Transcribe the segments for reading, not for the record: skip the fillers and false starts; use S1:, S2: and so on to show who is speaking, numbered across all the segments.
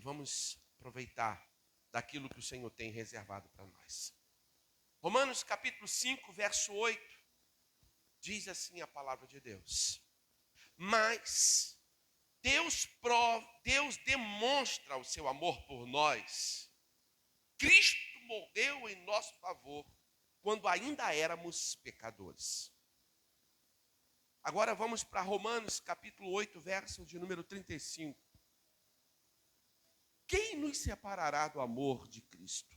S1: vamos aproveitar daquilo que o Senhor tem reservado para nós. Romanos capítulo 5, verso 8, diz assim a palavra de Deus: mas Deus demonstra o seu amor por nós. Cristo morreu em nosso favor quando ainda éramos pecadores. Agora vamos para Romanos capítulo 8, verso de número 35. Quem nos separará do amor de Cristo?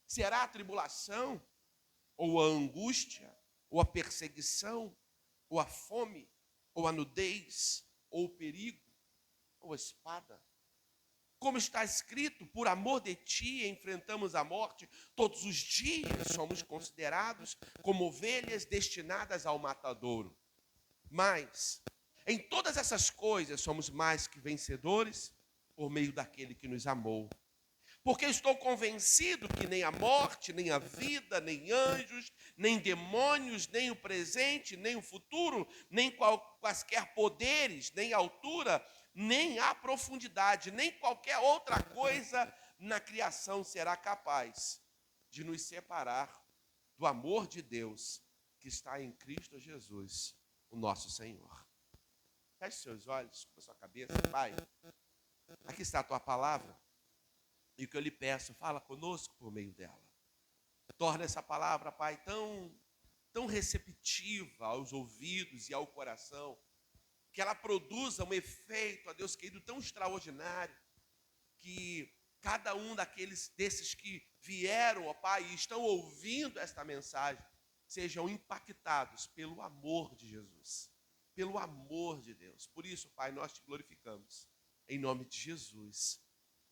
S1: Será a tribulação, ou a angústia, ou a perseguição, ou a fome, ou a nudez, ou o perigo, ou a espada? Como está escrito, por amor de ti enfrentamos a morte, todos os dias somos considerados como ovelhas destinadas ao matadouro. Mas, em todas essas coisas somos mais que vencedores por meio daquele que nos amou. Porque estou convencido que nem a morte, nem a vida, nem anjos, nem demônios, nem o presente, nem o futuro, nem quaisquer poderes, nem a altura, nem a profundidade, nem qualquer outra coisa na criação será capaz de nos separar do amor de Deus que está em Cristo Jesus, o nosso Senhor. Feche seus olhos, com a sua cabeça. Pai, aqui está a tua palavra. E o que eu lhe peço, fala conosco por meio dela. Torna essa palavra, Pai, tão receptiva aos ouvidos e ao coração, que ela produza um efeito, ó Deus querido, tão extraordinário, que cada um desses que vieram, ó Pai, e estão ouvindo esta mensagem, sejam impactados pelo amor de Jesus, pelo amor de Deus. Por isso, Pai, nós te glorificamos, em nome de Jesus.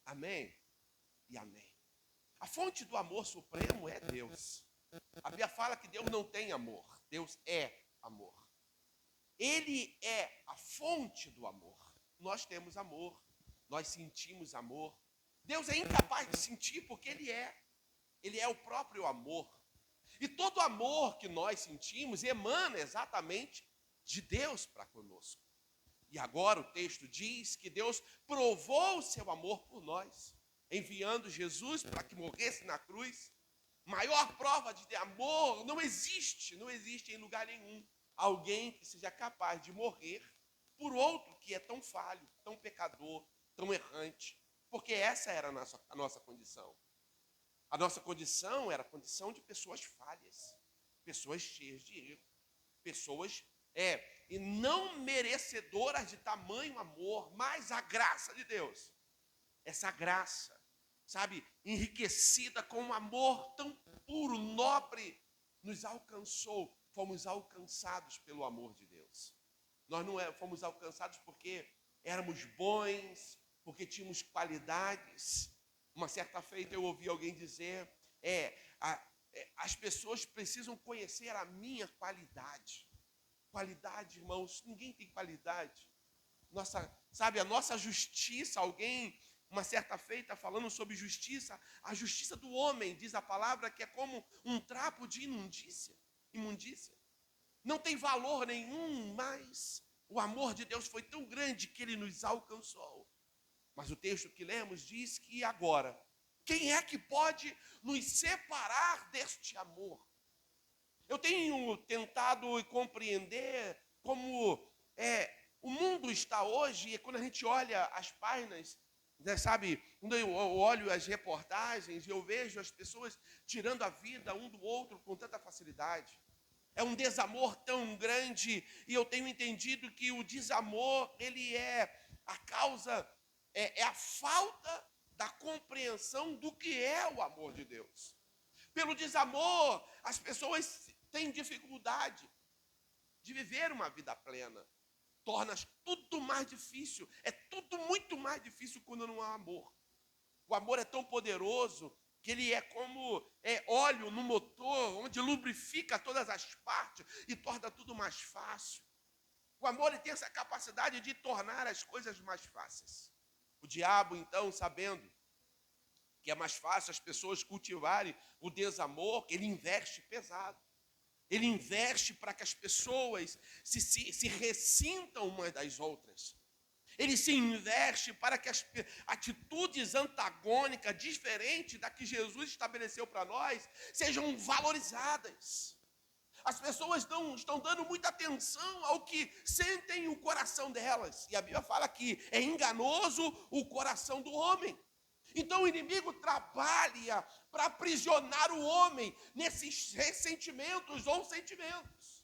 S1: Amém e amém. A fonte do amor supremo é Deus. A Bíblia fala que Deus não tem amor, Deus é amor. Ele é a fonte do amor. Nós temos amor, nós sentimos amor. Deus é incapaz de sentir porque Ele é o próprio amor. E todo amor que nós sentimos emana exatamente de Deus para conosco. E agora o texto diz que Deus provou o seu amor por nós, enviando Jesus para que morresse na cruz. Maior prova de amor não existe em lugar nenhum alguém que seja capaz de morrer por outro que é tão falho, tão pecador, tão errante. Porque essa era a nossa condição. A nossa condição era a condição de pessoas falhas, pessoas cheias de erro, pessoas e não merecedoras de tamanho amor, mas a graça de Deus. Essa graça, sabe, enriquecida com um amor tão puro, nobre, nos alcançou. Fomos alcançados pelo amor de Deus. Nós não fomos alcançados porque éramos bons, porque tínhamos qualidades. Uma certa feita eu ouvi alguém dizer, as pessoas precisam conhecer a minha qualidade. Qualidade, irmãos, ninguém tem qualidade. A nossa justiça, uma certa feita falando sobre justiça, a justiça do homem, diz a palavra, que é como um trapo de imundícia. Não tem valor nenhum, mas o amor de Deus foi tão grande que Ele nos alcançou. Mas o texto que lemos diz que agora, quem é que pode nos separar deste amor? Eu tenho tentado compreender como o mundo está hoje, e quando a gente olha as páginas, sabe, quando eu olho as reportagens, eu vejo as pessoas tirando a vida um do outro com tanta facilidade. É um desamor tão grande, e eu tenho entendido que o desamor, ele é a causa, é a falta da compreensão do que é o amor de Deus. Pelo desamor, as pessoas têm dificuldade de viver uma vida plena. Torna tudo mais difícil, é tudo muito mais difícil quando não há amor. O amor é tão poderoso que ele é como óleo no motor, onde lubrifica todas as partes e torna tudo mais fácil. O amor ele tem essa capacidade de tornar as coisas mais fáceis. O diabo, então, sabendo que é mais fácil as pessoas cultivarem o desamor, ele investe pesado. Ele investe para que as pessoas se ressintam umas das outras. Ele se investe para que as atitudes antagônicas, diferentes da que Jesus estabeleceu para nós, sejam valorizadas. As pessoas não estão dando muita atenção ao que sentem o coração delas. E a Bíblia fala que é enganoso o coração do homem. Então o inimigo trabalha para aprisionar o homem nesses ressentimentos ou sentimentos.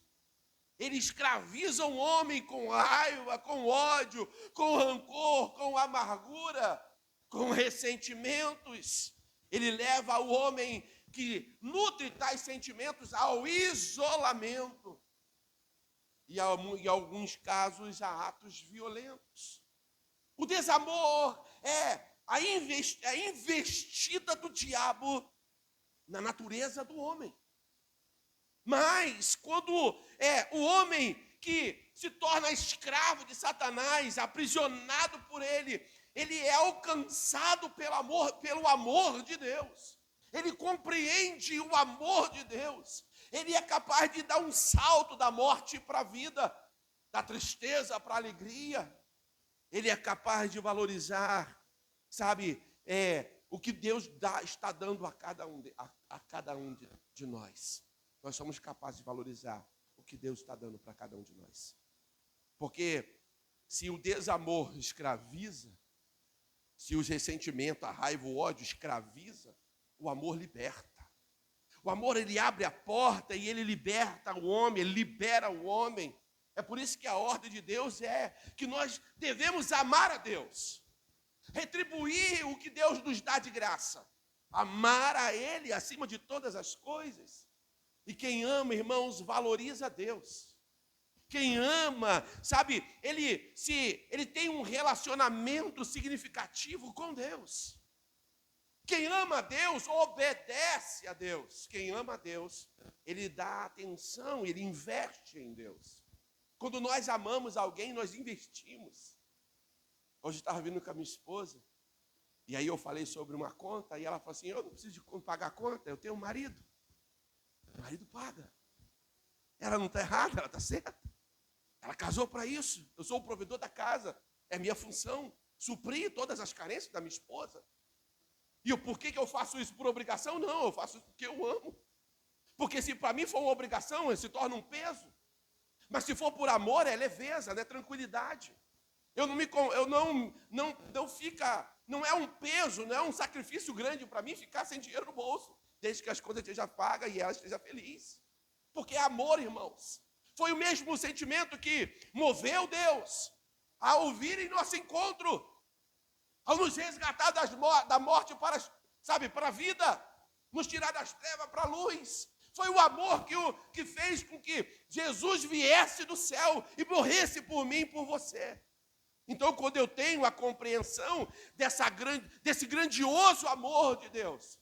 S1: Ele escraviza o homem com raiva, com ódio, com rancor, com amargura, com ressentimentos. Ele leva o homem que nutre tais sentimentos ao isolamento. E em alguns casos a atos violentos. O desamor é a investida do diabo na natureza do homem. Mas quando o homem que se torna escravo de Satanás, aprisionado por ele é alcançado pelo amor de Deus. Ele compreende o amor de Deus. Ele é capaz de dar um salto da morte para a vida, da tristeza para a alegria. Ele é capaz de valorizar, o que Deus está dando a cada um de nós. Nós somos capazes de valorizar o que Deus está dando para cada um de nós. Porque se o desamor escraviza, se os ressentimentos, a raiva, o ódio escraviza, o amor liberta. O amor, ele abre a porta e ele liberta o homem, ele libera o homem. É por isso que a ordem de Deus é que nós devemos amar a Deus. Retribuir o que Deus nos dá de graça. Amar a Ele acima de todas as coisas. E quem ama, irmãos, valoriza a Deus. Quem ama, ele tem um relacionamento significativo com Deus. Quem ama a Deus, obedece a Deus. Quem ama a Deus, ele dá atenção, ele investe em Deus. Quando nós amamos alguém, nós investimos. Hoje eu estava vindo com a minha esposa, e aí eu falei sobre uma conta, e ela falou assim, eu não preciso de pagar a conta, eu tenho um marido. O marido paga. Ela não está errada, ela está certa. Ela casou para isso. Eu sou o provedor da casa. É minha função suprir todas as carências da minha esposa. E por que eu faço isso por obrigação? Não, eu faço isso porque eu amo. Porque se para mim for uma obrigação, se torna um peso. Mas se for por amor, é leveza, é tranquilidade. Não é um peso, não é um sacrifício grande para mim ficar sem dinheiro no bolso. Desde que as contas estejam pagas e ela esteja feliz. Porque é amor, irmãos. Foi o mesmo sentimento que moveu Deus a ouvir em nosso encontro, ao nos resgatar da morte para a vida, nos tirar das trevas para a luz. Foi o amor que fez com que Jesus viesse do céu e morresse por mim e por você. Então, quando eu tenho a compreensão desse grandioso amor de Deus,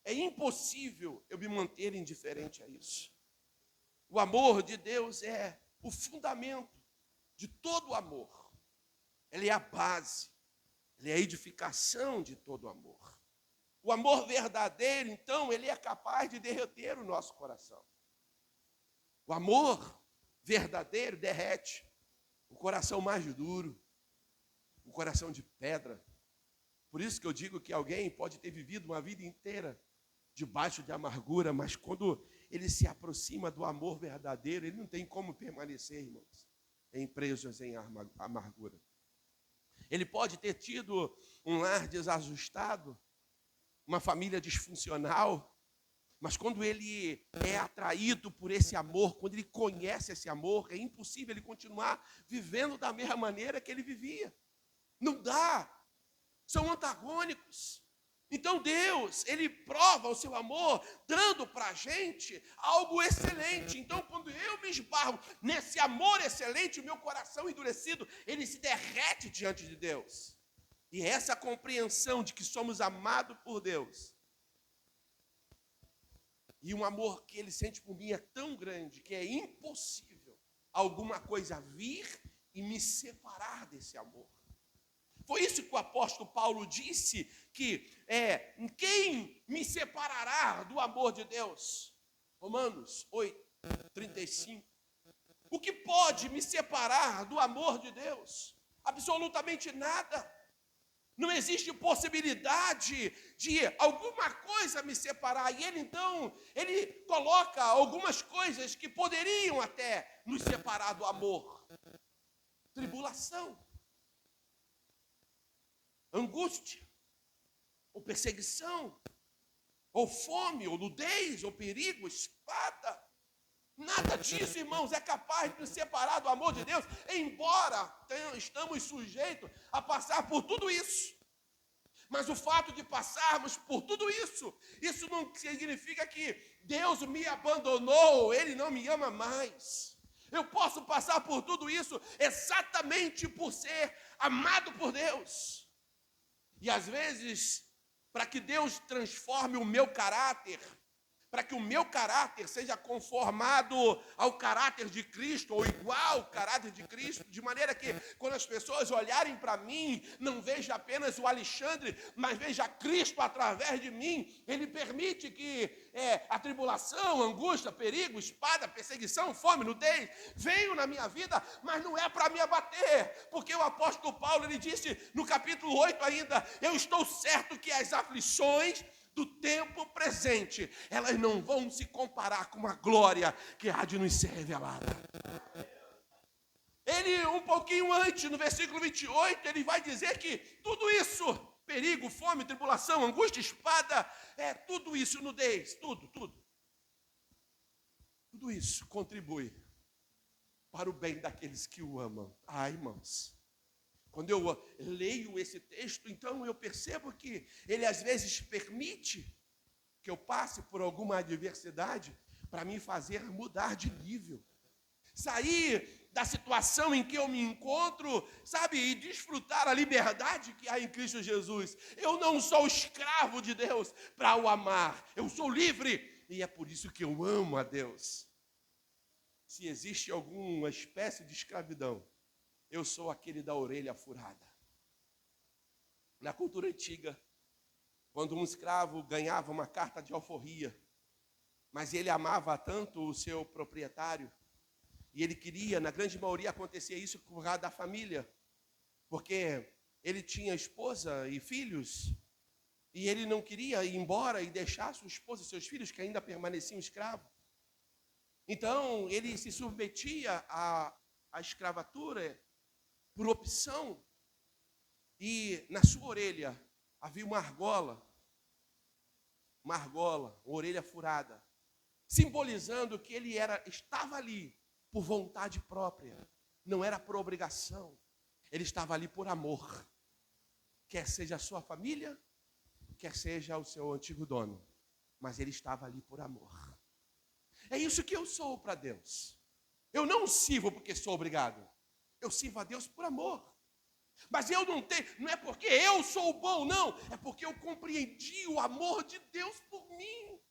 S1: é impossível eu me manter indiferente a isso. O amor de Deus é o fundamento de todo o amor. Ele é a base, ele é a edificação de todo o amor. O amor verdadeiro, então, ele é capaz de derreter o nosso coração. O amor verdadeiro derrete o coração mais duro, o coração de pedra. Por isso que eu digo que alguém pode ter vivido uma vida inteira debaixo de amargura, mas quando ele se aproxima do amor verdadeiro, ele não tem como permanecer, irmãos, presos em amargura. Ele pode ter tido um lar desajustado, uma família disfuncional, mas quando ele é atraído por esse amor, quando ele conhece esse amor, é impossível ele continuar vivendo da mesma maneira que ele vivia. Não dá. São antagônicos. Então Deus, ele prova o seu amor, dando para a gente algo excelente. Então quando eu me esbarro nesse amor excelente, o meu coração endurecido, ele se derrete diante de Deus. E essa compreensão de que somos amados por Deus, e um amor que ele sente por mim é tão grande, que é impossível alguma coisa vir e me separar desse amor. Foi isso que o apóstolo Paulo disse, que quem me separará do amor de Deus? Romanos 8, 35. O que pode me separar do amor de Deus? Absolutamente nada. Não existe possibilidade de alguma coisa me separar. E ele coloca algumas coisas que poderiam até nos separar do amor. Tribulação, angústia, ou perseguição, ou fome, ou nudez, ou perigo, espada. Nada disso, irmãos, é capaz de nos separar do amor de Deus, embora estamos sujeitos a passar por tudo isso. Mas o fato de passarmos por tudo isso, isso não significa que Deus me abandonou, Ele não me ama mais. Eu posso passar por tudo isso exatamente por ser amado por Deus. E às vezes, para que Deus transforme o meu caráter, para que o meu caráter seja conformado ao caráter de Cristo, ou igual ao caráter de Cristo, de maneira que, quando as pessoas olharem para mim, não vejam apenas o Alexandre, mas vejam Cristo através de mim. Ele permite que a tribulação, angústia, perigo, espada, perseguição, fome, nudez, venham na minha vida, mas não é para me abater, porque o apóstolo Paulo, ele disse no capítulo 8 ainda, eu estou certo que as aflições do tempo presente, elas não vão se comparar com a glória que há de nos ser revelada. Ele, um pouquinho antes, no versículo 28, ele vai dizer que tudo isso, perigo, fome, tribulação, angústia, espada, tudo isso, nudez, tudo isso contribui para o bem daqueles que o amam. Irmãos, quando eu leio esse texto, então eu percebo que ele às vezes permite que eu passe por alguma adversidade para me fazer mudar de nível. Sair da situação em que eu me encontro, sabe, e desfrutar a liberdade que há em Cristo Jesus. Eu não sou escravo de Deus para o amar, eu sou livre e é por isso que eu amo a Deus. Se existe alguma espécie de escravidão, eu sou aquele da orelha furada. Na cultura antiga, quando um escravo ganhava uma carta de alforria, mas ele amava tanto o seu proprietário, e ele queria, na grande maioria acontecia isso por causa da família, porque ele tinha esposa e filhos, e ele não queria ir embora e deixar sua esposa e seus filhos, que ainda permaneciam escravos. Então, ele se submetia à escravatura por opção, e na sua orelha havia uma argola, orelha furada, simbolizando que ele estava ali por vontade própria, não era por obrigação, ele estava ali por amor, quer seja a sua família, quer seja o seu antigo dono, mas ele estava ali por amor. É isso que eu sou para Deus. Eu não sirvo porque sou obrigado, eu sirvo a Deus por amor. Mas eu não é porque eu sou bom, não. É porque eu compreendi o amor de Deus por mim.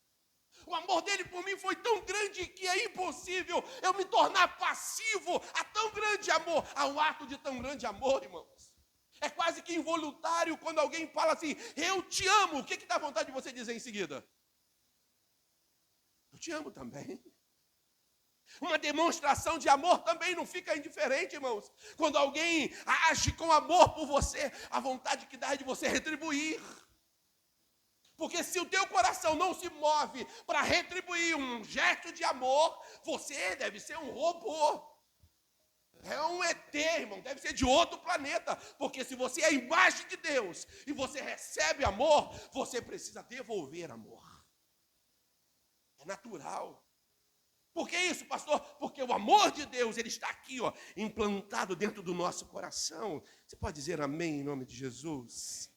S1: O amor dele por mim foi tão grande que é impossível eu me tornar passivo a tão grande amor, ao ato de tão grande amor, irmãos. É quase que involuntário quando alguém fala assim, eu te amo. O que dá vontade de você dizer em seguida? Eu te amo também. Uma demonstração de amor também não fica indiferente, irmãos. Quando alguém age com amor por você, a vontade que dá é de você retribuir. Porque se o teu coração não se move para retribuir um gesto de amor, você deve ser um robô. É um ET, irmão, deve ser de outro planeta. Porque se você é a imagem de Deus e você recebe amor, você precisa devolver amor. É natural. Por que isso, pastor? Porque o amor de Deus, ele está aqui, implantado dentro do nosso coração. Você pode dizer amém em nome de Jesus?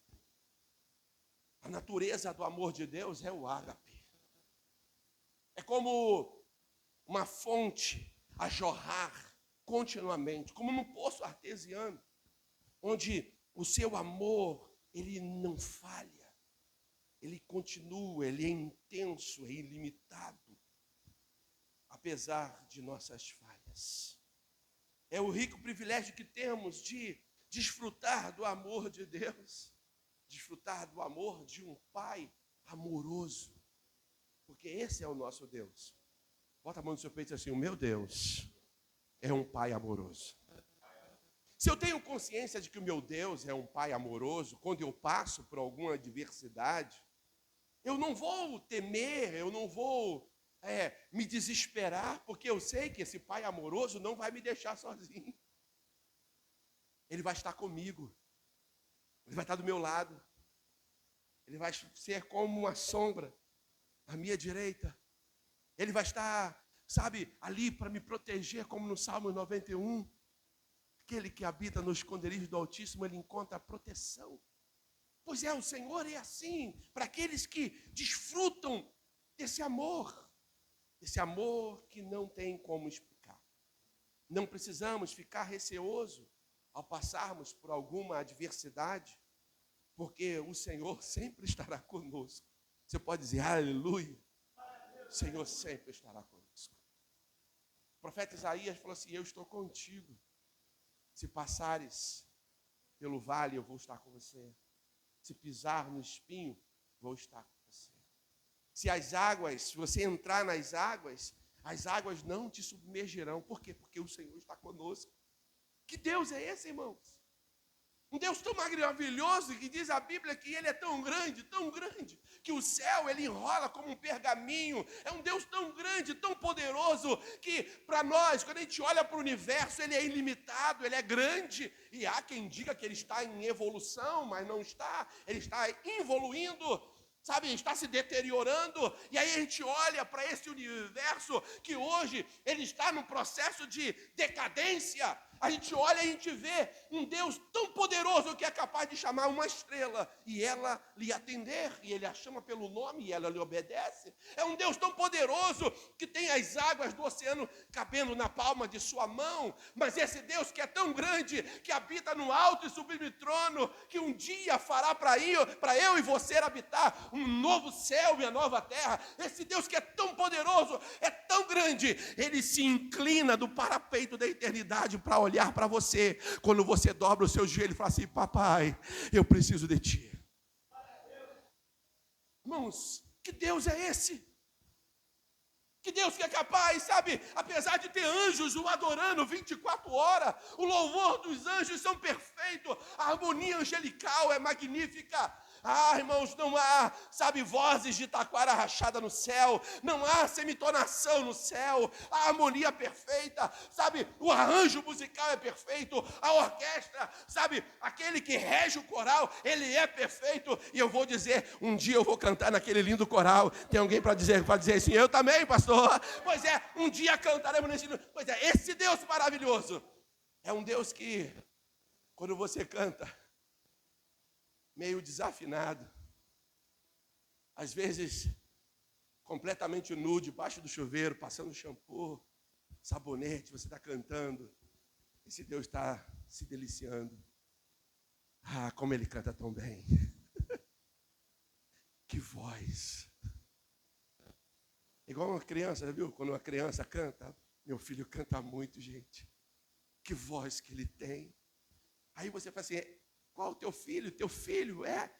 S1: A natureza do amor de Deus é o ágape. É como uma fonte a jorrar continuamente, como num poço artesiano, onde o seu amor, ele não falha, ele continua, ele é intenso, é ilimitado. Apesar de nossas falhas. É o rico privilégio que temos de desfrutar do amor de Deus, desfrutar do amor de um Pai amoroso, porque esse é o nosso Deus. Bota a mão no seu peito e diz assim, o meu Deus é um Pai amoroso. Se eu tenho consciência de que o meu Deus é um Pai amoroso, quando eu passo por alguma adversidade, eu não vou temer, eu não vou me desesperar, porque eu sei que esse Pai amoroso não vai me deixar sozinho. Ele vai estar comigo, ele vai estar do meu lado, ele vai ser como uma sombra à minha direita, ele vai estar, sabe, ali para me proteger, como no Salmo 91. Aquele que habita no esconderijo do Altíssimo, ele encontra a proteção. Pois é, o Senhor é assim, para aqueles que desfrutam desse amor que não tem como explicar. Não precisamos ficar receosos ao passarmos por alguma adversidade, porque o Senhor sempre estará conosco. Você pode dizer, aleluia, o Senhor sempre estará conosco. O profeta Isaías falou assim, eu estou contigo. Se passares pelo vale, eu vou estar com você. Se pisar no espinho, vou estar com você. Se você entrar nas águas, as águas não te submergirão. Por quê? Porque o Senhor está conosco. Que Deus é esse, irmãos? Um Deus tão maravilhoso que diz a Bíblia que Ele é tão grande, que o céu ele enrola como um pergaminho. É um Deus tão grande, tão poderoso, que para nós, quando a gente olha para o universo, Ele é ilimitado, Ele é grande. E há quem diga que Ele está em evolução, mas não está. Ele está evoluindo, sabe, está se deteriorando. E aí a gente olha para esse universo que hoje ele está num processo de decadência. A gente olha e a gente vê um Deus tão poderoso que é capaz de chamar uma estrela e ela lhe atender, e ele a chama pelo nome e ela lhe obedece. É um Deus tão poderoso que tem as águas do oceano cabendo na palma de sua mão. Mas esse Deus que é tão grande, que habita no alto e sublime trono, que um dia fará para eu e você habitar um novo céu e a nova terra. Esse Deus que é tão poderoso, é tão grande, ele se inclina do parapeito da eternidade para olhar para você, quando você dobra o seu joelho e fala assim, papai, eu preciso de ti. Irmãos, que Deus é esse? Que Deus que é capaz, sabe, apesar de ter anjos o adorando 24 horas, o louvor dos anjos são perfeitos, a harmonia angelical é magnífica. Ah, irmãos, não há, sabe, vozes de taquara rachada no céu, não há semitonação no céu, a harmonia perfeita, sabe, o arranjo musical é perfeito, a orquestra, sabe, aquele que rege o coral, ele é perfeito. E eu vou dizer, um dia eu vou cantar naquele lindo coral. Tem alguém para dizer assim, eu também, pastor? Pois é, um dia cantaremos nesse lindo. Pois é, esse Deus maravilhoso é um Deus que, quando você canta, meio desafinado, às vezes completamente nu, debaixo do chuveiro, passando shampoo, sabonete, você está cantando, esse Deus está se deliciando. Ah, como ele canta tão bem. Que voz. Igual uma criança, já viu? Quando uma criança canta, meu filho canta muito, gente. Que voz que ele tem. Aí você fala assim, qual o teu filho? Teu filho é...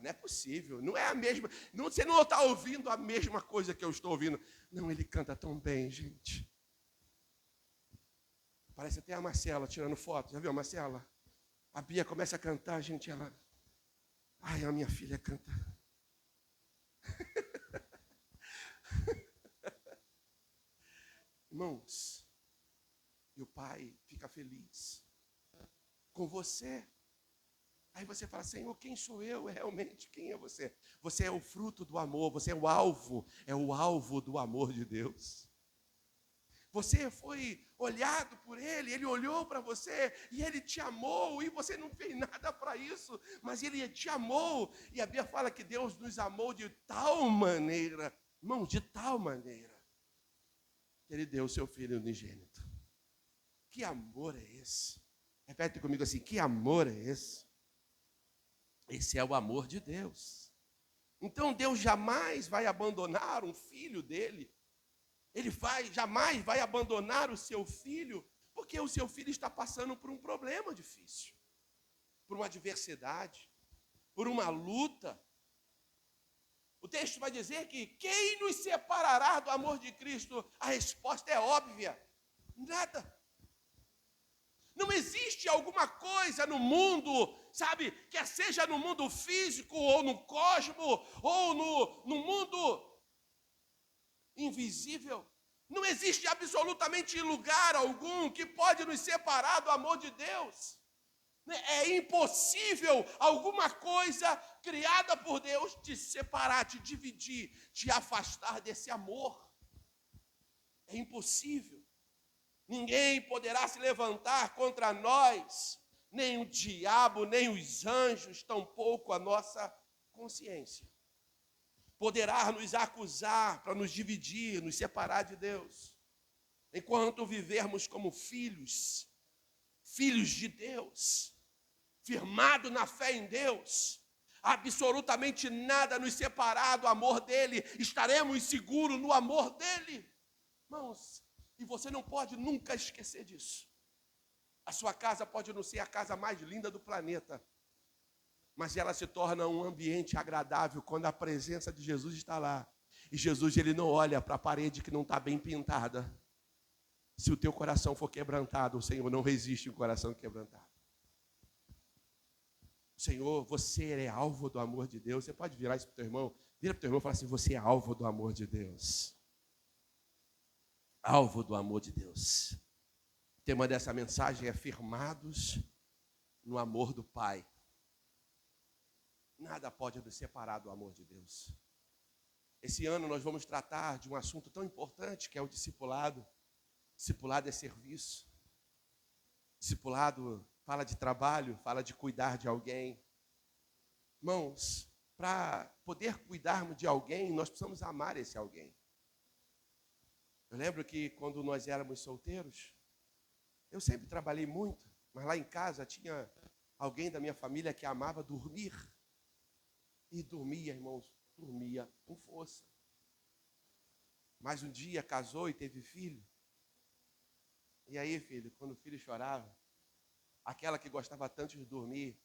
S1: não é possível, não é a mesma... você não está ouvindo a mesma coisa que eu estou ouvindo. Não, ele canta tão bem, gente. Parece até a Marcela tirando foto. Já viu a Marcela? A Bia começa a cantar, gente, ela... Ai, a minha filha canta. Irmãos, e o pai fica feliz com você. Aí você fala, Senhor, quem sou eu realmente? Quem é você? Você é o fruto do amor, você é o alvo do amor de Deus. Você foi olhado por ele olhou para você e ele te amou, e você não fez nada para isso, mas ele te amou. E a Bíblia fala que Deus nos amou de tal maneira, irmão, de tal maneira, que ele deu o seu Filho unigênito. Que amor é esse? Repete comigo assim, que amor é esse? Esse é o amor de Deus. Então Deus jamais vai abandonar um filho dele. Ele jamais vai abandonar o seu filho, porque o seu filho está passando por um problema difícil, por uma adversidade, por uma luta. O texto vai dizer que quem nos separará do amor de Cristo? A resposta é óbvia. Nada. Não existe alguma coisa no mundo, sabe, quer seja no mundo físico, ou no cosmo, ou no mundo invisível. Não existe absolutamente lugar algum que pode nos separar do amor de Deus. É impossível alguma coisa criada por Deus te separar, te dividir, te afastar desse amor. É impossível. Ninguém poderá se levantar contra nós, nem o diabo, nem os anjos, tampouco a nossa consciência. Poderá nos acusar para nos dividir, nos separar de Deus. Enquanto vivermos como filhos de Deus, firmados na fé em Deus, absolutamente nada nos separar do amor dele, estaremos seguros no amor dele. Irmãos, e você não pode nunca esquecer disso. A sua casa pode não ser a casa mais linda do planeta, mas ela se torna um ambiente agradável quando a presença de Jesus está lá. E Jesus, ele não olha para a parede que não está bem pintada. Se o teu coração for quebrantado, o Senhor não resiste ao coração quebrantado. Senhor, você é alvo do amor de Deus. Você pode virar isso para o teu irmão? Vira para o teu irmão e fala assim: você é alvo do amor de Deus. Alvo do amor de Deus. O tema dessa mensagem é firmados no amor do Pai. Nada pode nos separar do amor de Deus. Esse ano nós vamos tratar de um assunto tão importante que é o discipulado. Discipulado é serviço. Discipulado fala de trabalho, fala de cuidar de alguém. Irmãos, para poder cuidarmos de alguém, nós precisamos amar esse alguém. Eu lembro que quando nós éramos solteiros, eu sempre trabalhei muito, mas lá em casa tinha alguém da minha família que amava dormir. E dormia, irmãos, dormia com força. Mas um dia casou e teve filho. E aí, filho, quando o filho chorava, aquela que gostava tanto de dormir,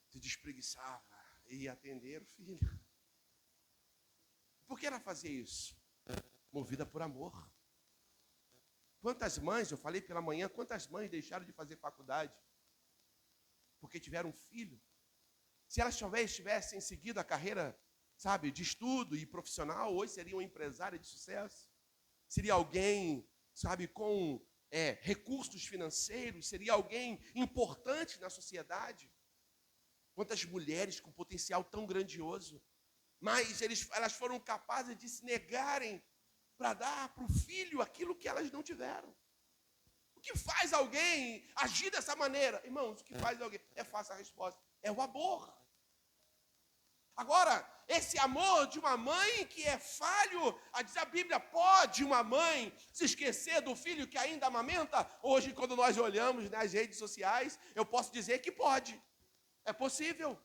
S1: se despreguiçava e ia atender o filho. Por que ela fazia isso? Movida por amor. Quantas mães, eu falei pela manhã, quantas mães deixaram de fazer faculdade porque tiveram um filho? Se elas talvez tivessem seguido a carreira, sabe, de estudo e profissional, hoje seria uma empresária de sucesso. Seria alguém, sabe, com recursos financeiros, seria alguém importante na sociedade. Quantas mulheres com potencial tão grandioso, mas elas foram capazes de se negarem para dar para o filho aquilo que elas não tiveram. O que faz alguém agir dessa maneira? Irmãos, o que faz alguém? É fácil a resposta. É o amor. Agora, esse amor de uma mãe que é falho, diz a Bíblia, pode uma mãe se esquecer do filho que ainda amamenta? Hoje, quando nós olhamos nas redes sociais, eu posso dizer que pode. É possível.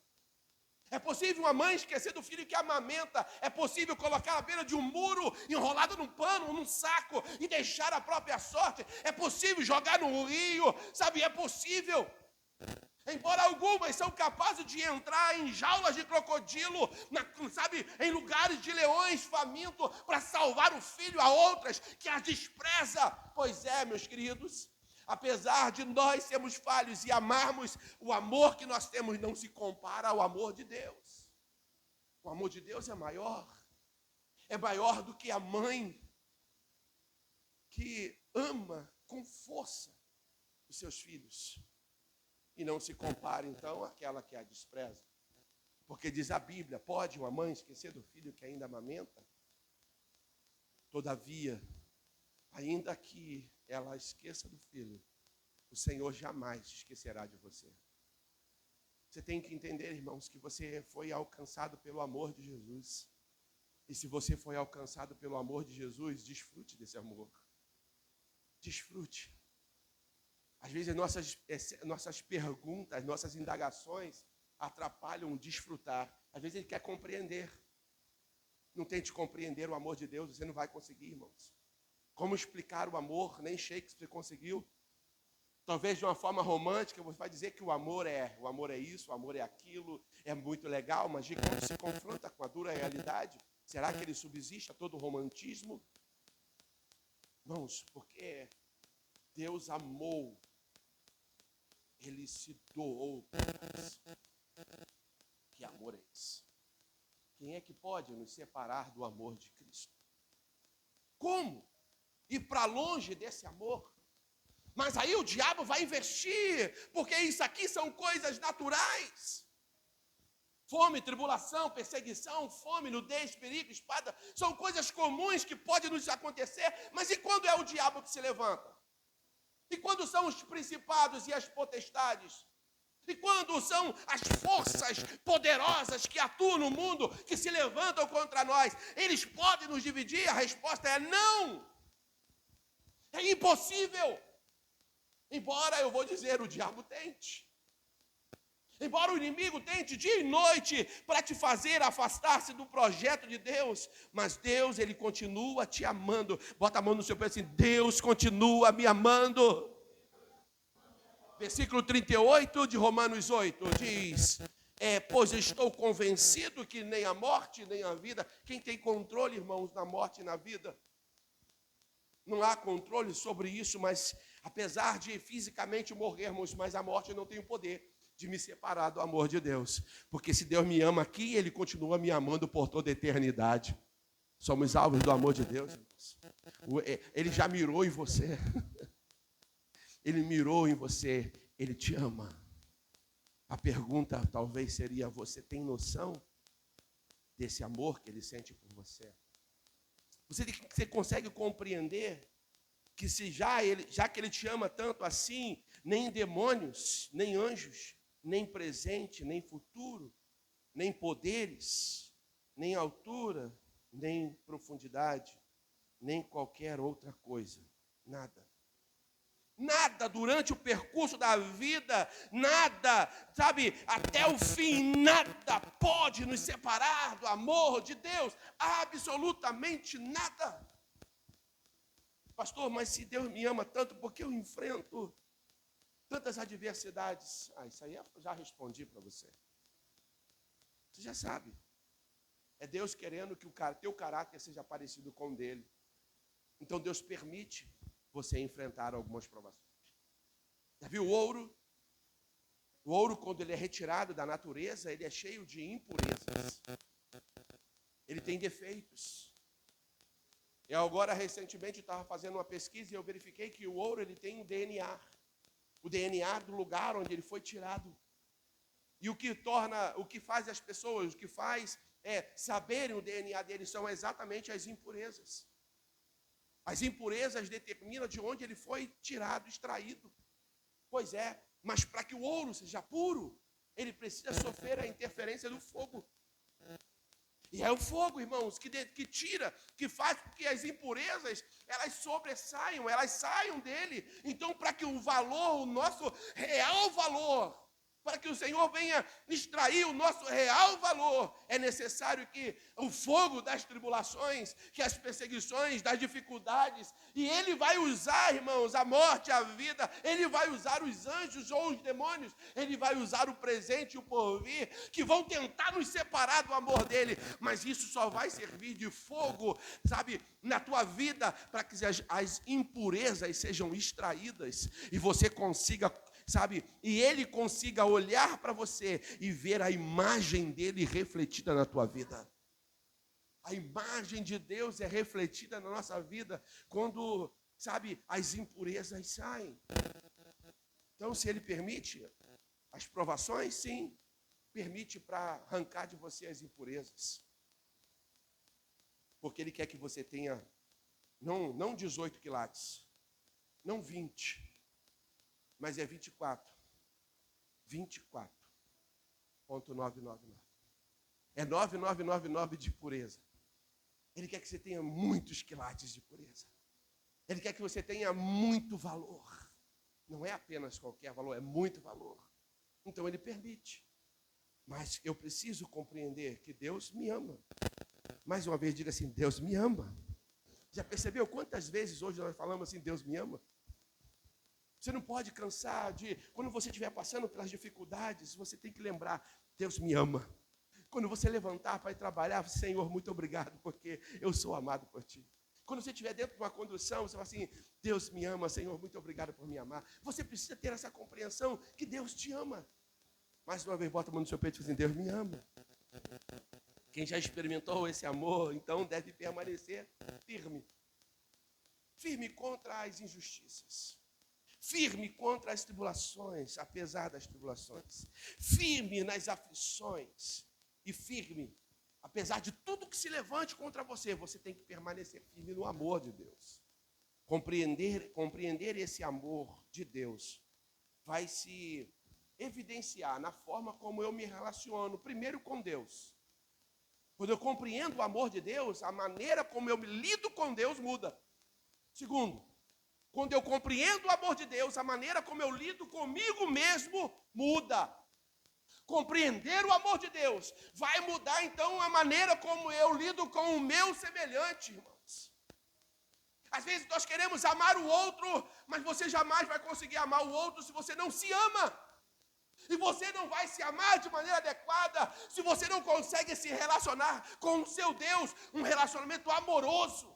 S1: É possível uma mãe esquecer do filho que amamenta. É possível colocar à beira de um muro, enrolado num pano, num saco, e deixar a própria sorte. É possível jogar no rio, sabe? É possível. Embora algumas são capazes de entrar em jaulas de crocodilo, sabe? Em lugares de leões famintos, para salvar o filho, a outras que as despreza. Pois é, meus queridos. Apesar de nós sermos falhos e amarmos, o amor que nós temos não se compara ao amor de Deus. O amor de Deus é maior do que a mãe que ama com força os seus filhos. E não se compara, então, àquela que a despreza. Porque diz a Bíblia, pode uma mãe esquecer do filho que ainda amamenta? Todavia, ainda que ela esqueça do filho, o Senhor jamais esquecerá de você. Você tem que entender, irmãos, que você foi alcançado pelo amor de Jesus. E se você foi alcançado pelo amor de Jesus, desfrute desse amor. Desfrute. Às vezes nossas perguntas, nossas indagações atrapalham o desfrutar. Às vezes ele quer compreender. Não tente compreender o amor de Deus, você não vai conseguir, irmãos. Como explicar o amor? Nem Shakespeare conseguiu. Talvez de uma forma romântica, você vai dizer que o amor é isso, o amor é aquilo, é muito legal, mas de quando se confronta com a dura realidade, será que ele subsiste a todo o romantismo? Irmãos, porque Deus amou, Ele se doou por nós. Que amor é esse? Quem é que pode nos separar do amor de Cristo? Como ir para longe desse amor? Mas aí o diabo vai investir, porque isso aqui são coisas naturais. Fome, tribulação, perseguição, fome, nudez, perigo, espada, são coisas comuns que podem nos acontecer, mas e quando é o diabo que se levanta? E quando são os principados e as potestades? E quando são as forças poderosas que atuam no mundo, que se levantam contra nós? Eles podem nos dividir? A resposta é não. É impossível. Embora, eu vou dizer, o diabo tente. Embora o inimigo tente dia e noite para te fazer afastar-se do projeto de Deus, mas Deus, Ele continua te amando. Bota a mão no seu peito assim, Deus continua me amando. Versículo 38 de Romanos 8 diz, pois estou convencido que nem a morte, nem a vida, quem tem controle, irmãos, na morte e na vida? Não há controle sobre isso, mas apesar de fisicamente morrermos, mas a morte não tem o poder de me separar do amor de Deus. Porque se Deus me ama aqui, Ele continua me amando por toda a eternidade. Somos alvos do amor de Deus, irmãos. Ele já mirou em você. Ele mirou em você. Ele te ama. A pergunta talvez seria, você tem noção desse amor que Ele sente por você? Você consegue compreender que já que Ele te ama tanto assim, nem demônios, nem anjos, nem presente, nem futuro, nem poderes, nem altura, nem profundidade, nem qualquer outra coisa, nada. Nada durante o percurso da vida, nada, sabe, até o fim, nada pode nos separar do amor de Deus, absolutamente nada. Pastor, mas se Deus me ama tanto, por que eu enfrento tantas adversidades? Isso aí eu já respondi para você. Você já sabe. É Deus querendo que o teu caráter seja parecido com o dele. Então Deus permite você enfrentar algumas provações. Já viu o ouro? O ouro, quando ele é retirado da natureza, ele é cheio de impurezas. Ele tem defeitos. Eu agora, recentemente, estava fazendo uma pesquisa e eu verifiquei que o ouro ele tem um DNA. O DNA do lugar onde ele foi tirado. E o que faz as pessoas, o que faz saberem o DNA dele são exatamente as impurezas. As impurezas determinam de onde ele foi tirado, extraído. Pois é, mas para que o ouro seja puro, ele precisa sofrer a interferência do fogo. E é o fogo, irmãos, que tira, que faz com que as impurezas, elas sobressaiam, elas saiam dele. Então, para que o valor, o nosso real valor, para que o Senhor venha extrair o nosso real valor, é necessário que o fogo das tribulações, que as perseguições, das dificuldades, e Ele vai usar, irmãos, a morte, a vida, Ele vai usar os anjos ou os demônios, Ele vai usar o presente e o porvir, que vão tentar nos separar do amor dEle, mas isso só vai servir de fogo, sabe, na tua vida, para que as impurezas sejam extraídas, e você consiga, sabe, e Ele consiga olhar para você e ver a imagem dele refletida na tua vida. A imagem de Deus é refletida na nossa vida quando, sabe, as impurezas saem. Então, se Ele permite as provações, sim, permite para arrancar de você as impurezas. Porque Ele quer que você tenha, não 18 quilates, não 20, mas é 24. 24.999. É 9999 de pureza. Ele quer que você tenha muitos quilates de pureza. Ele quer que você tenha muito valor. Não é apenas qualquer valor, é muito valor. Então Ele permite. Mas eu preciso compreender que Deus me ama. Mais uma vez, diga assim, Deus me ama. Já percebeu quantas vezes hoje nós falamos assim, Deus me ama? Você não pode cansar de, quando você estiver passando pelas dificuldades, você tem que lembrar, Deus me ama. Quando você levantar para ir trabalhar, Senhor, muito obrigado, porque eu sou amado por Ti. Quando você estiver dentro de uma condução, você fala assim, Deus me ama, Senhor, muito obrigado por me amar. Você precisa ter essa compreensão que Deus te ama. Mais uma vez, bota a mão no seu peito e fala assim, Deus me ama. Quem já experimentou esse amor, então deve permanecer firme. Firme contra as injustiças. Firme contra as tribulações, apesar das tribulações. Firme nas aflições. E firme, apesar de tudo que se levante contra você, você tem que permanecer firme no amor de Deus. Compreender esse amor de Deus vai se evidenciar na forma como eu me relaciono, primeiro com Deus. Quando eu compreendo o amor de Deus, a maneira como eu me lido com Deus muda. Segundo, quando eu compreendo o amor de Deus, a maneira como eu lido comigo mesmo muda. Compreender o amor de Deus vai mudar, então, a maneira como eu lido com o meu semelhante, irmãos. Às vezes nós queremos amar o outro, mas você jamais vai conseguir amar o outro se você não se ama. E você não vai se amar de maneira adequada se você não consegue se relacionar com o seu Deus, um relacionamento amoroso.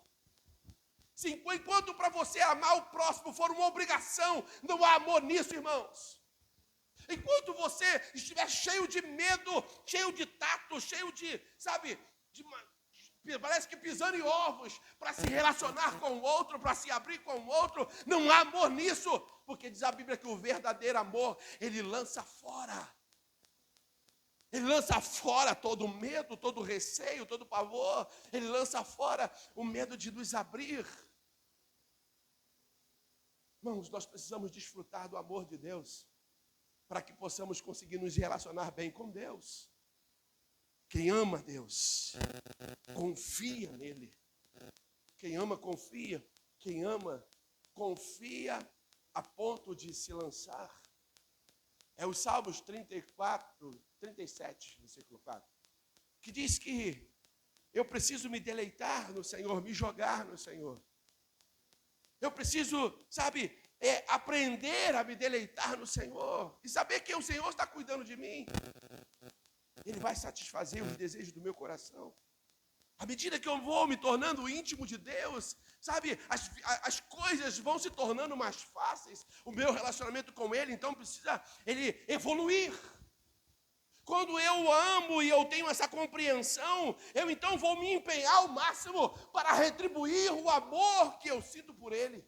S1: Sim, enquanto para você amar o próximo for uma obrigação, não há amor nisso, irmãos. Enquanto você estiver cheio de medo, cheio de tato, cheio de, parece que pisando em ovos, para se relacionar com o outro, para se abrir com o outro, não há amor nisso, porque diz a Bíblia que o verdadeiro amor, ele lança fora. Ele lança fora todo o medo, todo o receio, todo o pavor, ele lança fora o medo de nos abrir. Irmãos, nós precisamos desfrutar do amor de Deus, para que possamos conseguir nos relacionar bem com Deus. Quem ama Deus, confia nele. Quem ama, confia. Quem ama, confia a ponto de se lançar. É os Salmos 37, versículo 4, que diz que eu preciso me deleitar no Senhor, me jogar no Senhor. Eu preciso, aprender a me deleitar no Senhor e saber que o Senhor está cuidando de mim. Ele vai satisfazer os desejos do meu coração. À medida que eu vou me tornando íntimo de Deus, as coisas vão se tornando mais fáceis. O meu relacionamento com Ele, então, precisa ele evoluir. Quando eu amo e eu tenho essa compreensão, eu então vou me empenhar ao máximo para retribuir o amor que eu sinto por Ele.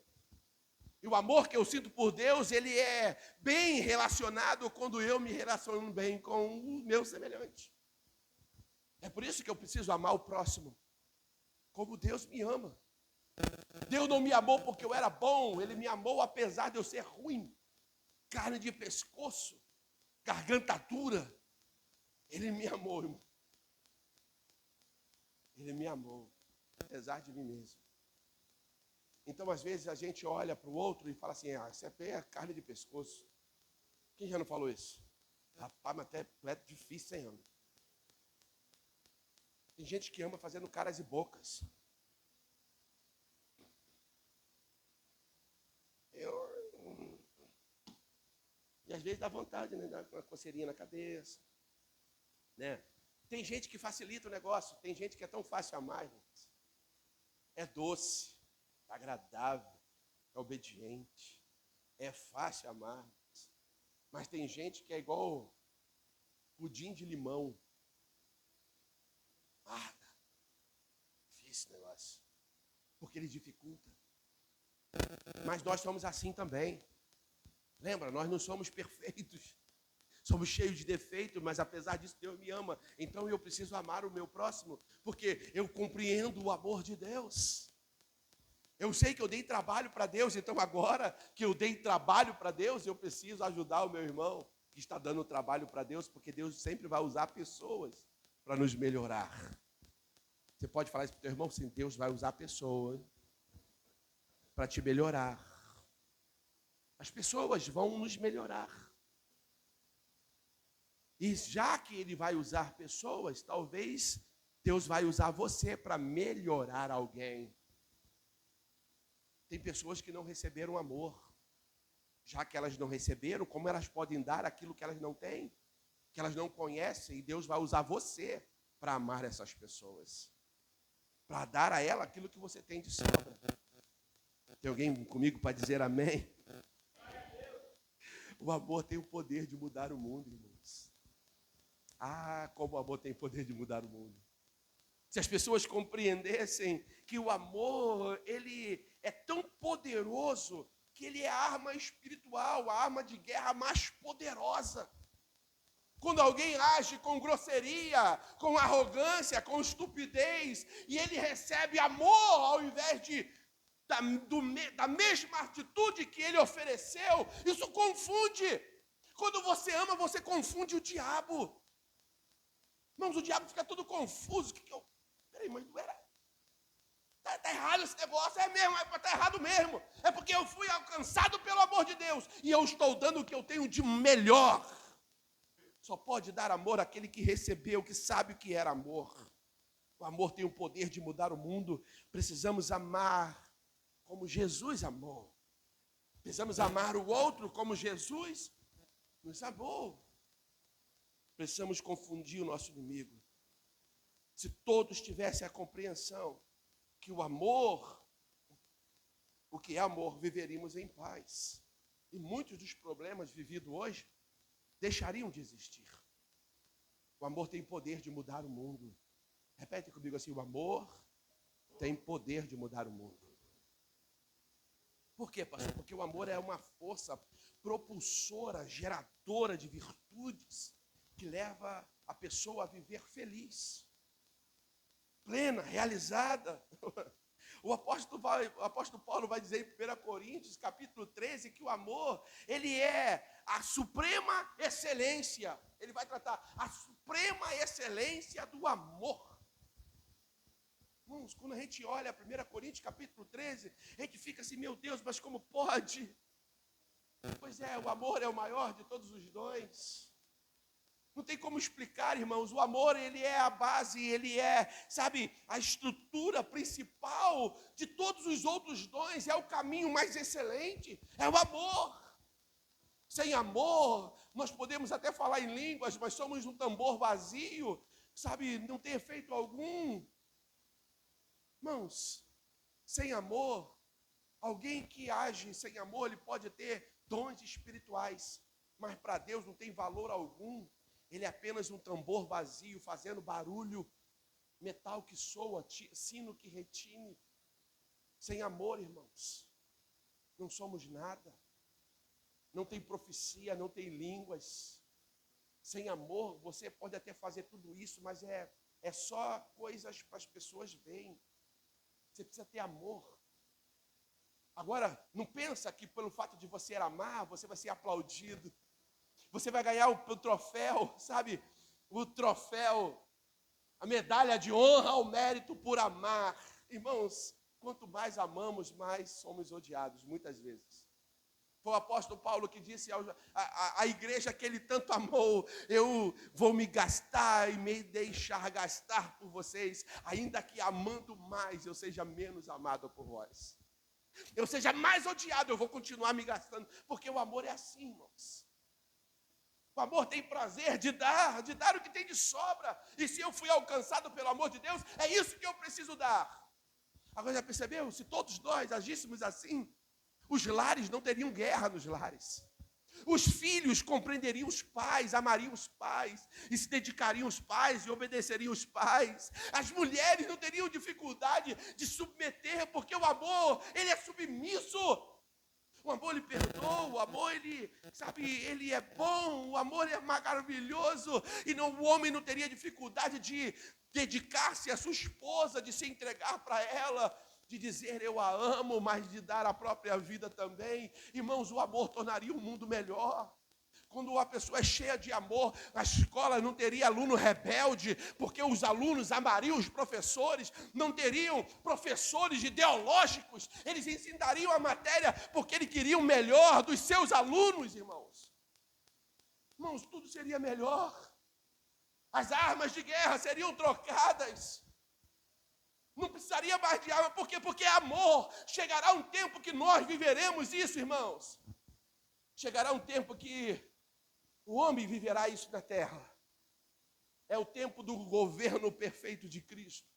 S1: E o amor que eu sinto por Deus, ele é bem relacionado quando eu me relaciono bem com o meu semelhante. É por isso que eu preciso amar o próximo, como Deus me ama. Deus não me amou porque eu era bom, Ele me amou apesar de eu ser ruim. Carne de pescoço, garganta dura. Ele me amou, irmão. Ele me amou, apesar de mim mesmo. Então, às vezes, a gente olha para o outro e fala assim, isso é carne de pescoço. Quem já não falou isso? Rapaz, mas até é difícil, hein, homem? Tem gente que ama fazendo caras e bocas. E às vezes dá vontade, né? Dá uma coceirinha na cabeça. Né? Tem gente que facilita o negócio. Tem gente que é tão fácil amar, irmãos. É doce, é agradável, é obediente. É fácil amar. Mas tem gente que é igual pudim de limão. Difícil negócio. Porque ele dificulta. Mas nós somos assim também. Lembra, nós não somos perfeitos. Somos cheios de defeitos, mas apesar disso Deus me ama. Então eu preciso amar o meu próximo, porque eu compreendo o amor de Deus. Eu sei que eu dei trabalho para Deus, então agora que eu dei trabalho para Deus, eu preciso ajudar o meu irmão que está dando trabalho para Deus, porque Deus sempre vai usar pessoas para nos melhorar. Você pode falar isso para o teu irmão? Sim, Deus vai usar pessoas para te melhorar. As pessoas vão nos melhorar. E já que Ele vai usar pessoas, talvez Deus vai usar você para melhorar alguém. Tem pessoas que não receberam amor. Já que elas não receberam, como elas podem dar aquilo que elas não têm? Que elas não conhecem, e Deus vai usar você para amar essas pessoas. para dar a ela aquilo que você tem de sobra. Tem alguém comigo para dizer amém? O amor tem o poder de mudar o mundo, irmãos. Ah, como o amor tem poder de mudar o mundo. Se as pessoas compreendessem que o amor, ele é tão poderoso que ele é a arma espiritual, a arma de guerra mais poderosa. Quando alguém age com grosseria, com arrogância, com estupidez, e ele recebe amor ao invés da mesma atitude que ele ofereceu, isso confunde. Quando você ama, você confunde o diabo. Irmãos, o diabo fica todo confuso. Peraí, mas não era... Está errado esse negócio, é mesmo, está errado mesmo. É porque eu fui alcançado pelo amor de Deus e eu estou dando o que eu tenho de melhor. Só pode dar amor àquele que recebeu, que sabe o que era amor. O amor tem o poder de mudar o mundo. Precisamos amar como Jesus amou. Precisamos amar o outro como Jesus nos amou. Precisamos confundir o nosso inimigo. Se todos tivessem a compreensão que o amor, o que é amor, viveríamos em paz. E muitos dos problemas vividos hoje deixariam de existir. O amor tem poder de mudar o mundo. Repete comigo assim: o amor tem poder de mudar o mundo. Por quê, pastor? Porque o amor é uma força propulsora, geradora de virtudes, que leva a pessoa a viver feliz, plena, realizada. O apóstolo Paulo vai dizer em 1 Coríntios, capítulo 13, que o amor, ele é a suprema excelência. Ele vai tratar a suprema excelência do amor. Irmãos, quando a gente olha 1 Coríntios, capítulo 13, a gente fica assim, meu Deus, mas como pode? Pois é, o amor é o maior de todos os dons. Não tem como explicar, irmãos. O amor, ele é a base, ele é, sabe, a estrutura principal de todos os outros dons. É o caminho mais excelente. É o amor. Sem amor, nós podemos até falar em línguas, mas somos um tambor vazio, sabe, não tem efeito algum. Irmãos, sem amor, alguém que age sem amor, ele pode ter dons espirituais, mas para Deus não tem valor algum. Ele é apenas um tambor vazio, fazendo barulho, metal que soa, sino que retine. Sem amor, irmãos, não somos nada. Não tem profecia, não tem línguas. Sem amor, você pode até fazer tudo isso, mas é só coisas para as pessoas verem. Você precisa ter amor. Agora, não pensa que pelo fato de você amar, você vai ser aplaudido. Você vai ganhar o troféu, sabe? O troféu, a medalha de honra ao mérito por amar. Irmãos, quanto mais amamos, mais somos odiados, muitas vezes. Foi o apóstolo Paulo que disse à igreja que ele tanto amou: eu vou me gastar e me deixar gastar por vocês, ainda que amando mais, eu seja menos amado por vós. Eu seja mais odiado, eu vou continuar me gastando, porque o amor é assim, irmãos. O amor tem prazer de dar o que tem de sobra. E se eu fui alcançado pelo amor de Deus, é isso que eu preciso dar. Agora já percebeu? Se todos nós agíssemos assim, os lares não teriam guerra nos lares. Os filhos compreenderiam os pais, amariam os pais, e se dedicariam aos pais e obedeceriam os pais. As mulheres não teriam dificuldade de submeter, porque o amor, ele é submisso. O amor, ele perdoa, o amor, ele, sabe, ele é bom, o amor é maravilhoso. E o homem não teria dificuldade de dedicar-se à sua esposa, de se entregar para ela, de dizer eu a amo, mas de dar a própria vida também. Irmãos, o amor tornaria o mundo melhor. Quando uma pessoa é cheia de amor, a escola não teria aluno rebelde, porque os alunos amariam os professores, não teriam professores ideológicos, eles ensinariam a matéria porque eles queriam o melhor dos seus alunos, irmãos. Irmãos, tudo seria melhor. As armas de guerra seriam trocadas. Não precisaria mais de arma, por quê? Porque é amor. Chegará um tempo que nós viveremos isso, irmãos. Chegará um tempo que o homem viverá isso na terra. É o tempo do governo perfeito de Cristo.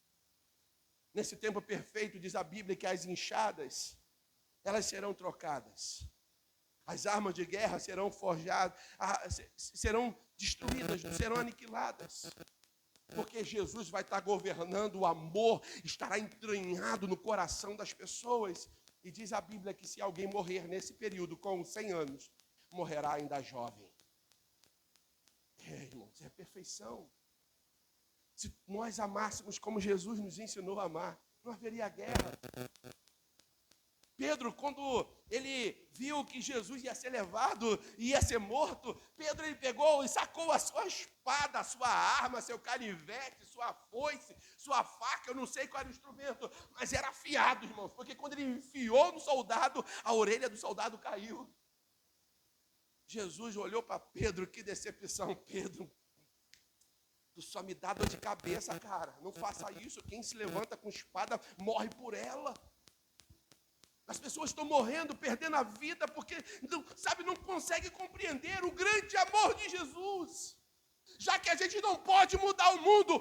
S1: Nesse tempo perfeito, diz a Bíblia que as enxadas, elas serão trocadas. As armas de guerra serão forjadas, serão destruídas, serão aniquiladas. Porque Jesus vai estar governando, o amor estará entranhado no coração das pessoas. E diz a Bíblia que se alguém morrer nesse período com 100 anos, morrerá ainda jovem. Irmãos, é perfeição. Se nós amássemos como Jesus nos ensinou a amar, não haveria guerra. Pedro, quando ele viu que Jesus ia ser levado e ia ser morto, Pedro ele pegou e sacou a sua espada, a sua arma, seu canivete, sua foice, sua faca, eu não sei qual era o instrumento, mas era afiado, irmãos, porque quando ele enfiou no soldado, a orelha do soldado caiu. Jesus olhou para Pedro, que decepção, Pedro, tu só me dá dor de cabeça, cara, não faça isso, quem se levanta com espada morre por ela. As pessoas estão morrendo, perdendo a vida, porque, não conseguem compreender o grande amor de Jesus. Já que a gente não pode mudar o mundo,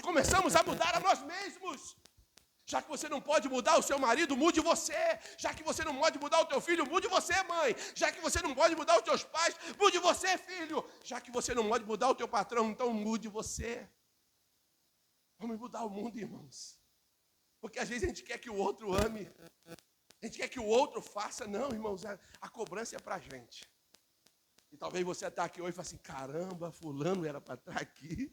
S1: começamos a mudar a nós mesmos. Já que você não pode mudar o seu marido, mude você. Já que você não pode mudar o teu filho, mude você, mãe. Já que você não pode mudar os teus pais, mude você, filho. Já que você não pode mudar o teu patrão, então mude você. Vamos mudar o mundo, irmãos. Porque às vezes a gente quer que o outro ame. A gente quer que o outro faça. Não, irmãos, a cobrança é para a gente. E talvez você está aqui hoje e fale assim, caramba, fulano era para estar aqui.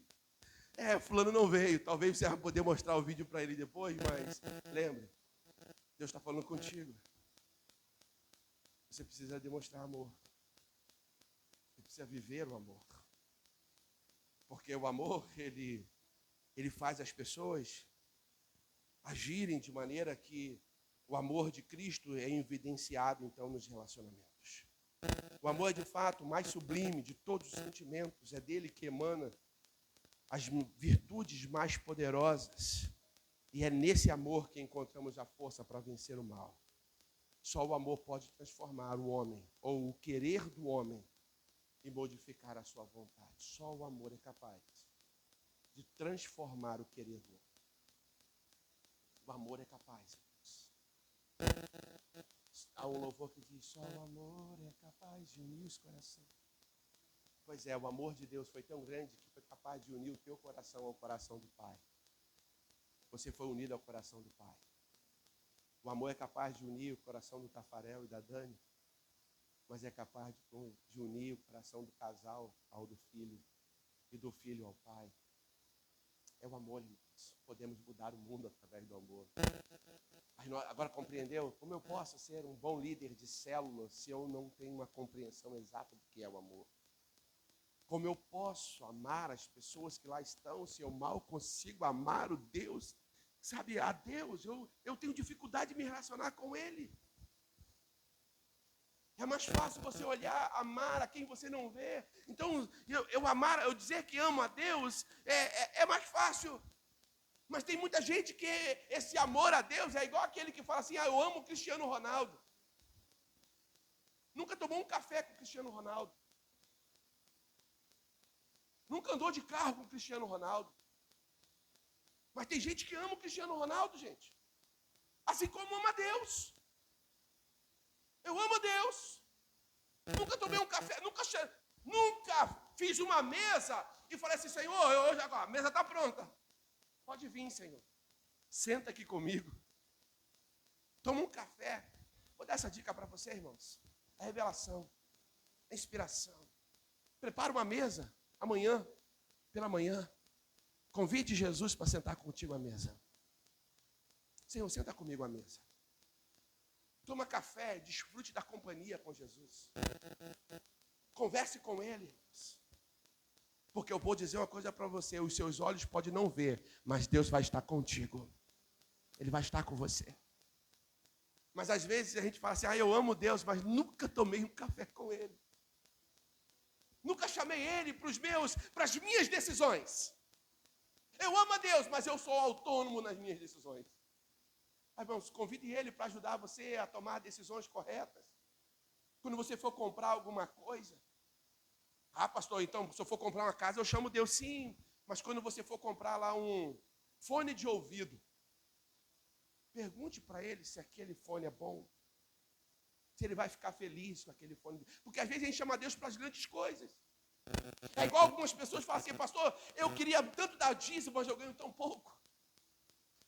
S1: Fulano não veio. Talvez você vai poder mostrar o vídeo para ele depois, mas lembre, Deus está falando contigo. Você precisa demonstrar amor. Você precisa viver o amor. Porque o amor, ele faz as pessoas agirem de maneira que o amor de Cristo é evidenciado, então, nos relacionamentos. O amor é, de fato, o mais sublime de todos os sentimentos. É dele que emana as virtudes mais poderosas. E é nesse amor que encontramos a força para vencer o mal. Só o amor pode transformar o homem, ou o querer do homem, e modificar a sua vontade. Só o amor é capaz de transformar o querer do homem. O amor é capaz. Há um louvor que diz, só o amor é capaz de unir os corações. Pois é, o amor de Deus foi tão grande que foi capaz de unir o teu coração ao coração do Pai. Você foi unido ao coração do Pai. O amor é capaz de unir o coração do Tafarel e da Dani, mas é capaz de unir o coração do casal ao do filho e do filho ao pai. É o amor, irmãos. Podemos mudar o mundo através do amor. Agora compreendeu? Como eu posso ser um bom líder de célula se eu não tenho uma compreensão exata do que é o amor? Como eu posso amar as pessoas que lá estão se eu mal consigo amar o Deus? Sabe, a Deus, eu tenho dificuldade de me relacionar com Ele. É mais fácil você olhar, amar a quem você não vê. Então, eu dizer que amo a Deus é mais fácil. Mas tem muita gente que esse amor a Deus é igual aquele que fala assim, eu amo o Cristiano Ronaldo. Nunca tomou um café com o Cristiano Ronaldo. Nunca andou de carro com o Cristiano Ronaldo. Mas tem gente que ama o Cristiano Ronaldo, gente. Assim como ama a Deus. Eu amo a Deus. Nunca tomei um café, nunca fiz uma mesa e falei assim, Senhor, hoje agora, a mesa está pronta. Pode vir, Senhor. Senta aqui comigo. Toma um café. Vou dar essa dica para você, irmãos. É revelação. É inspiração. Prepara uma mesa amanhã, pela manhã. Convide Jesus para sentar contigo à mesa. Senhor, senta comigo à mesa. Toma café, desfrute da companhia com Jesus. Converse com Ele, irmãos. Porque eu vou dizer uma coisa para você, os seus olhos podem não ver, mas Deus vai estar contigo. Ele vai estar com você. Mas às vezes a gente fala assim, eu amo Deus, mas nunca tomei um café com Ele. Nunca chamei Ele para as minhas decisões. Eu amo a Deus, mas eu sou autônomo nas minhas decisões. Irmãos, convide Ele para ajudar você a tomar decisões corretas. Quando você for comprar alguma coisa. Pastor, então, se eu for comprar uma casa, eu chamo Deus. Sim, mas quando você for comprar lá um fone de ouvido, Pergunte para ele se aquele fone é bom. Se ele vai ficar feliz com aquele fone. Porque às vezes a gente chama Deus para as grandes coisas. É igual algumas pessoas falam assim, pastor, eu queria tanto dar dízimo, mas eu ganho tão pouco.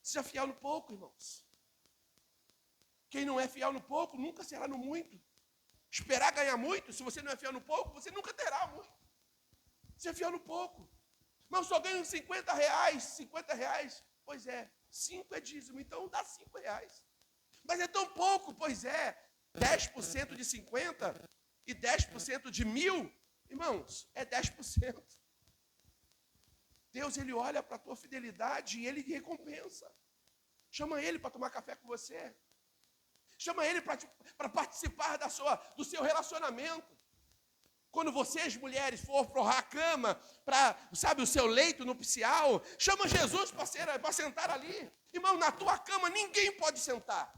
S1: Seja fiel no pouco, irmãos. Quem não é fiel no pouco, nunca será no muito. Esperar ganhar muito, se você não é fiel no pouco, você nunca terá muito. Seja fiel no pouco. Mas eu só ganho 50 reais. Pois é, 5 é dízimo, então dá 5 reais. Mas é tão pouco, pois é, 10% de 50 e 10% de 1.000, irmãos, é 10%. Deus, ele olha para a tua fidelidade e ele te recompensa. Chama ele para tomar café com você. Chama ele para participar do seu relacionamento. Quando vocês, mulheres, for forrar a cama, para, o seu leito nupcial, chama Jesus para sentar ali. Irmão, na tua cama ninguém pode sentar.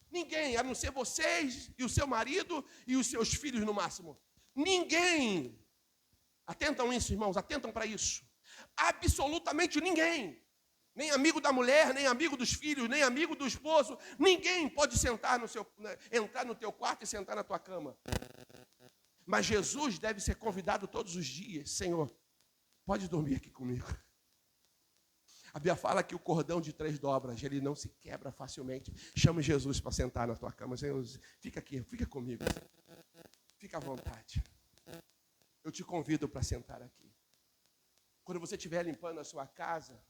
S1: Ninguém, a não ser vocês e o seu marido e os seus filhos no máximo. Ninguém. Atentam isso, irmãos, atentam para isso. Absolutamente ninguém. Nem amigo da mulher, nem amigo dos filhos, nem amigo do esposo. Ninguém pode entrar no teu quarto e sentar na tua cama. Mas Jesus deve ser convidado todos os dias. Senhor, pode dormir aqui comigo. A Bíblia fala que o cordão de 3 dobras, ele não se quebra facilmente. Chama Jesus para sentar na tua cama. Senhor, fica aqui, fica comigo. Fica à vontade. Eu te convido para sentar aqui. Quando você estiver limpando a sua casa,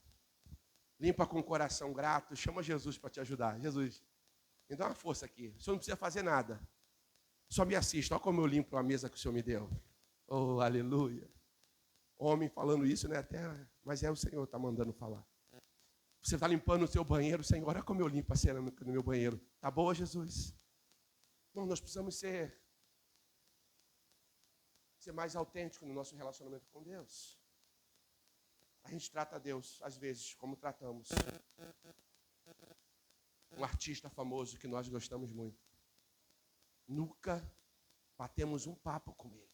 S1: limpa com o coração grato, chama Jesus para te ajudar. Jesus, me dá uma força aqui. O Senhor não precisa fazer nada. Só me assista. Olha como eu limpo a mesa que o Senhor me deu. Oh, aleluia. Homem falando isso, né? Mas é o Senhor que está mandando falar. Você está limpando o seu banheiro, Senhor. Olha como eu limpo a cerâmica no meu banheiro. Tá boa, Jesus? Bom, nós precisamos ser mais autênticos no nosso relacionamento com Deus. A gente trata Deus, às vezes, como tratamos um artista famoso que nós gostamos muito. Nunca batemos um papo com ele.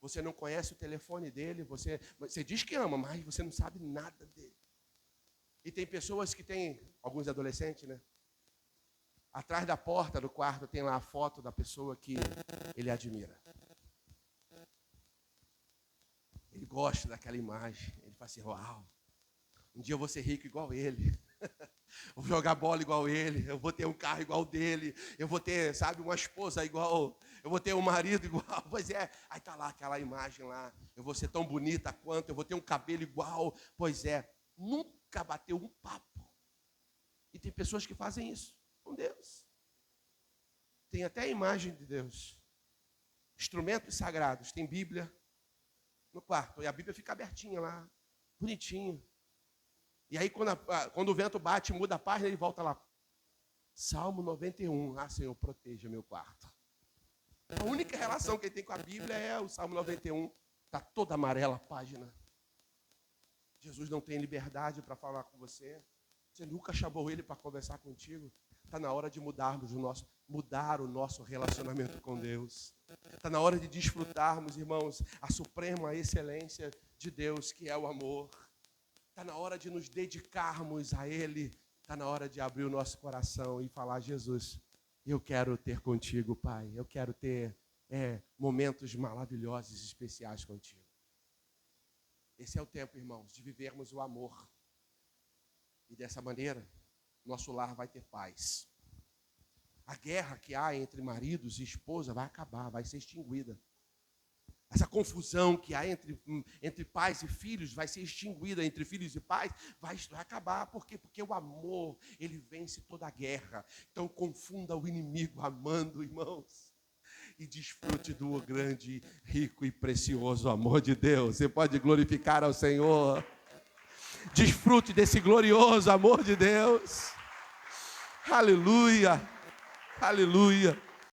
S1: Você não conhece o telefone dele, você diz que ama, mas você não sabe nada dele. E tem pessoas que têm, alguns adolescentes, né? Atrás da porta do quarto tem lá a foto da pessoa que ele admira. Ele gosta daquela imagem. Ele fala assim, uau, um dia eu vou ser rico igual ele. Vou jogar bola igual ele. Eu vou ter um carro igual dele. Eu vou ter, uma esposa igual. Eu vou ter um marido igual. Pois é, aí está lá aquela imagem lá. Eu vou ser tão bonita quanto. Eu vou ter um cabelo igual. Pois é, nunca bateu um papo. E tem pessoas que fazem isso com Deus. Tem até a imagem de Deus. Instrumentos sagrados. Tem Bíblia no quarto. E a Bíblia fica abertinha lá, bonitinho. E aí, quando o vento bate, muda a página, ele volta lá. Salmo 91. Ah, Senhor, proteja meu quarto. A única relação que ele tem com a Bíblia é o Salmo 91. Está toda amarela a página. Jesus não tem liberdade para falar com você. Você nunca chamou ele para conversar contigo. Está na hora de mudar o nosso relacionamento com Deus. Está na hora de desfrutarmos, irmãos, a suprema excelência de Deus, que é o amor. Está na hora de nos dedicarmos a Ele. Está na hora de abrir o nosso coração e falar, Jesus, eu quero ter contigo, Pai. Eu quero ter momentos maravilhosos e especiais contigo. Esse é o tempo, irmãos, de vivermos o amor. E dessa maneira, nosso lar vai ter paz. A guerra que há entre maridos e esposa vai acabar, vai ser extinguida. Essa confusão que há entre pais e filhos vai ser extinguida, entre filhos e pais vai acabar. Por quê? Porque o amor, ele vence toda a guerra. Então confunda o inimigo amando, irmãos. E desfrute do grande, rico e precioso amor de Deus. Você pode glorificar ao Senhor. Desfrute desse glorioso amor de Deus. Aleluia, aleluia.